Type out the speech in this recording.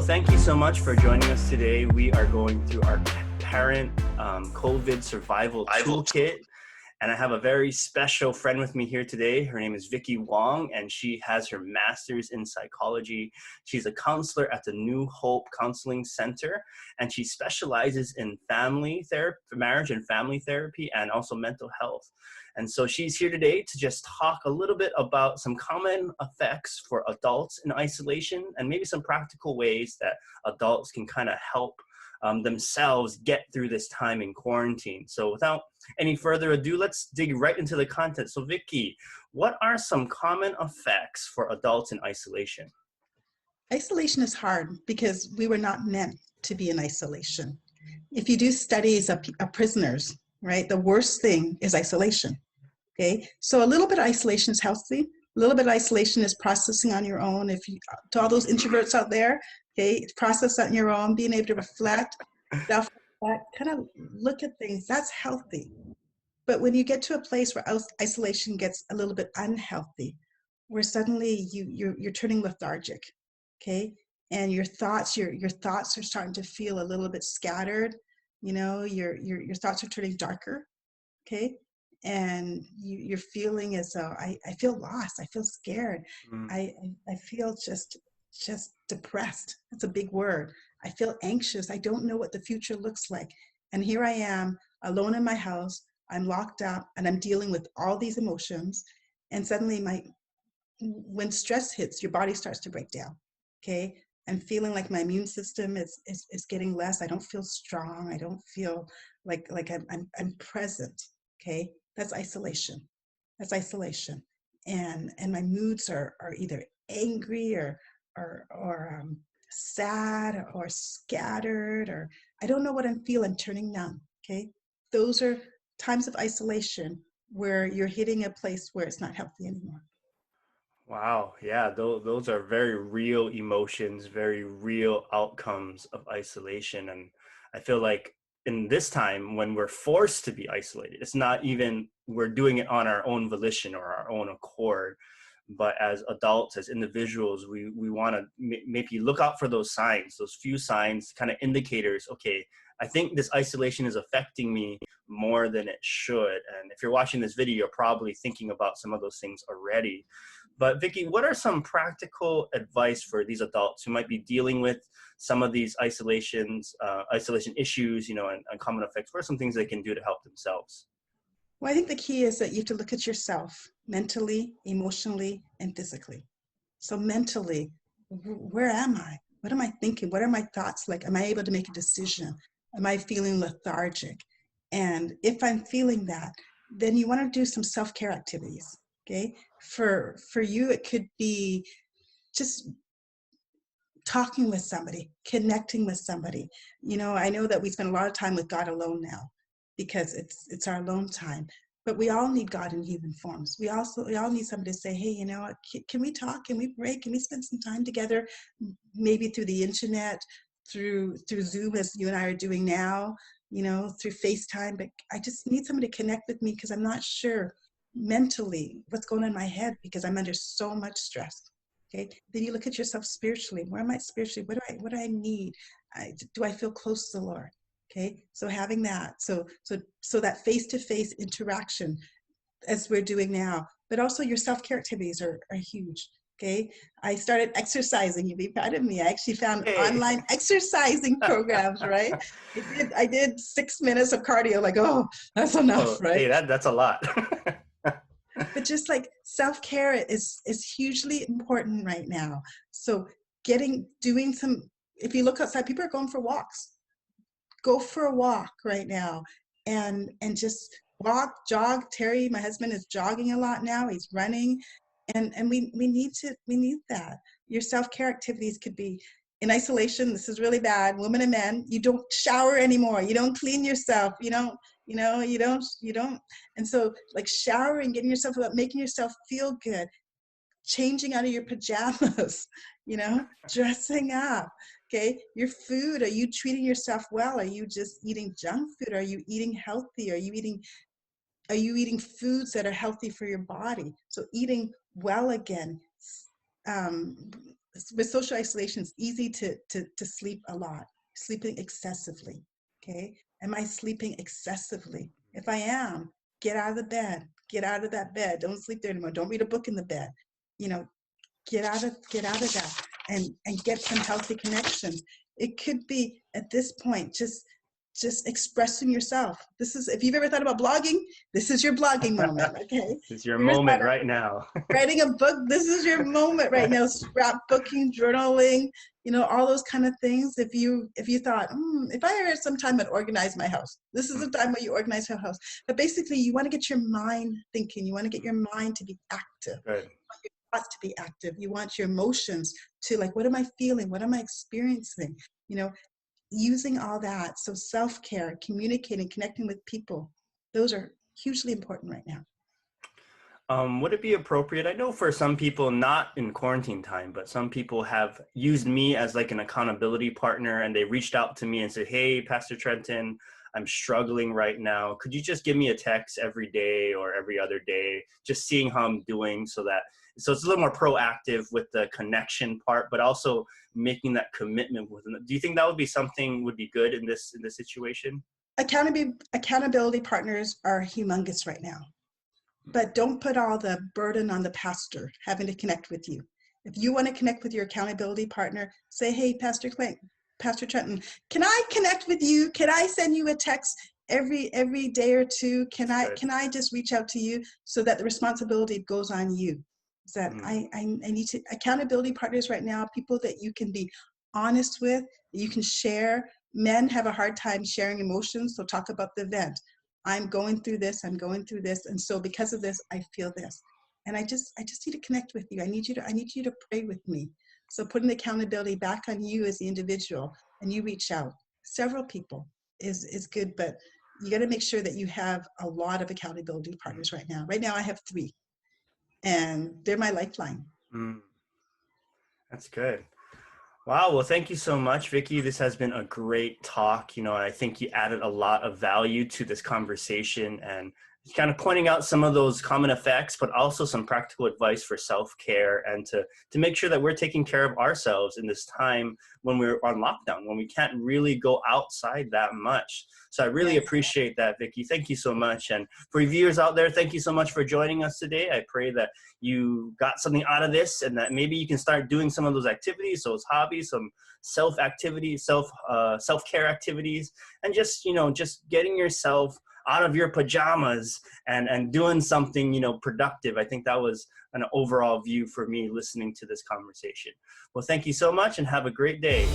thank you so much for joining us today. We are going through our parent COVID survival toolkit. And I have a very special friend with me here today. Her name is Vicky Wong, and she has her master's in psychology. She's a counselor at the New Hope Counseling Center, and she specializes in family therapy, marriage and family therapy, and also mental health. And so she's here today to just talk a little bit about some common effects for adults in isolation, and maybe some practical ways that adults can kind of help themselves get through this time in quarantine. So without any further ado, let's dig right into the content. So Vicky, what are some common effects for adults in isolation? Isolation is hard because we were not meant to be in isolation. If you do studies of prisoners, right, the worst thing is isolation. Okay, so a little bit of isolation is healthy. A little bit of isolation is processing on your own. If you, to all those introverts out there, okay, process on your own, being able to reflect, self-reflect, kind of look at things, that's healthy. But when you get to a place where isolation gets a little bit unhealthy, where suddenly you're turning lethargic, okay, and your thoughts are starting to feel a little bit scattered. You know, your thoughts are turning darker, okay, and you're feeling as though I feel lost, I feel scared, I feel just depressed. That's a big word. I feel anxious. I don't know what the future looks like, and here I am alone in my house. I'm locked up and I'm dealing with all these emotions, and suddenly when stress hits, your body starts to break down. Okay, I'm feeling like my immune system is getting less. I don't feel strong. I don't feel like I'm present. Okay, that's isolation. That's isolation, and my moods are either angry or sad or scattered, or I don't know what I'm feeling. Turning numb. Okay, those are times of isolation where you're hitting a place where it's not healthy anymore. Wow, yeah, those are very real emotions, very real outcomes of isolation. And I feel like in this time when we're forced to be isolated, it's not even we're doing it on our own volition or our own accord, but as adults, as individuals, we want to maybe look out for those signs, those few signs, kind of indicators. Okay, I think this isolation is affecting me more than it should. And if you're watching this video, you're probably thinking about some of those things already. But Vicky, what are some practical advice for these adults who might be dealing with some of these isolation issues, and common effects? What are some things they can do to help themselves? Well, I think the key is that you have to look at yourself mentally, emotionally, and physically. So mentally, where am I? What am I thinking? What are my thoughts like? Am I able to make a decision? Am I feeling lethargic? And if I'm feeling that, then you want to do some self-care activities. Okay, for you, it could be just talking with somebody, connecting with somebody. You know, I know that we spend a lot of time with God alone now because it's our alone time. But we all need God in human forms. We all need somebody to say, hey, you know, can we talk? Can we break? Can we spend some time together? Maybe through the internet, through Zoom, as you and I are doing now, you know, through FaceTime. But I just need somebody to connect with me because I'm not sure mentally what's going on in my head because I'm under so much stress. Okay, then you look at yourself spiritually. Where am I spiritually? What do I need? Do I feel close to the Lord? Okay, so having that, so that face-to-face interaction, as we're doing now, but also your self-care activities are huge. Okay, I started exercising. You'd be proud of me. I actually found online exercising programs. Right, I did 6 minutes of cardio. Like, oh, that's enough, right? Hey, that's a lot. But just like self-care is hugely important right now. So doing some, if you look outside, people are going for walks. Go for a walk right now and just walk, jog. Terry, my husband, is jogging a lot now. He's running. And we need that. Your self-care activities could be in isolation. This is really bad. Women and men, you don't shower anymore. You don't clean yourself. You don't. And so like showering, getting yourself up, making yourself feel good, changing out of your pajamas, dressing up. Okay, your food, are you treating yourself well? Are you just eating junk food? Are you eating healthy? Are you eating foods that are healthy for your body? So eating well again, with social isolation, it's easy to sleep a lot, sleeping excessively. Okay. Am I sleeping excessively? If I am, get out of the bed, get out of that bed. Don't sleep there anymore. Don't read a book in the bed. You know, get out of that and get some healthy connections. It could be at this point just expressing yourself. This is, if you've ever thought about blogging, this is your blogging moment. Okay. This is your moment right now. Writing a book, this is your moment right now. Scrapbooking, journaling, all those kind of things. If you thought, if I ever some time I'd organize my house, this is the time where you organize your house. But basically, you want to get your mind thinking. You want to get your mind to be active. Good. Thoughts to be active. You want your emotions to, like, what am I feeling? What am I experiencing? Using all that. So self-care, communicating, connecting with people, those are hugely important right now. Would it be appropriate? I know for some people, not in quarantine time, but some people have used me as like an accountability partner, and they reached out to me and said, "Hey, Pastor Trenton, I'm struggling right now. Could you just give me a text every day or every other day, just seeing how I'm doing?" So it's a little more proactive with the connection part, but also making that commitment with them. Do you think that would be something would be good in this situation? Accountability partners are humongous right now. But don't put all the burden on the pastor having to connect with you. If you want to connect with your accountability partner, say, "Hey, Pastor Trenton, can I connect with you? Can I send you a text every day or two? Can I just reach out to you?" So that the responsibility goes on you. So that I need to, accountability partners right now, people that you can be honest with, that you can share. Men have a hard time sharing emotions, so talk about the event. I'm going through this, and so because of this, I feel this. And I just need to connect with you. I need you to pray with me. So putting the accountability back on you as the individual, and you reach out. Several people is good, but you got to make sure that you have a lot of accountability partners right now. Right now I have 3, and they're my lifeline. That's good. Wow. Well, thank you so much, Vicki. This has been a great talk. I think you added a lot of value to this conversation, and kind of pointing out some of those common effects, but also some practical advice for self-care and to make sure that we're taking care of ourselves in this time when we're on lockdown, when we can't really go outside that much. So I really appreciate that, Vicki. Thank you so much. And for viewers out there, thank you so much for joining us today. I pray that you got something out of this, and that maybe you can start doing some of those activities, those hobbies, some self-activities, self-care activities, and just getting yourself out of your pajamas and doing something, productive. I think that was an overall view for me listening to this conversation. Well, thank you so much and have a great day.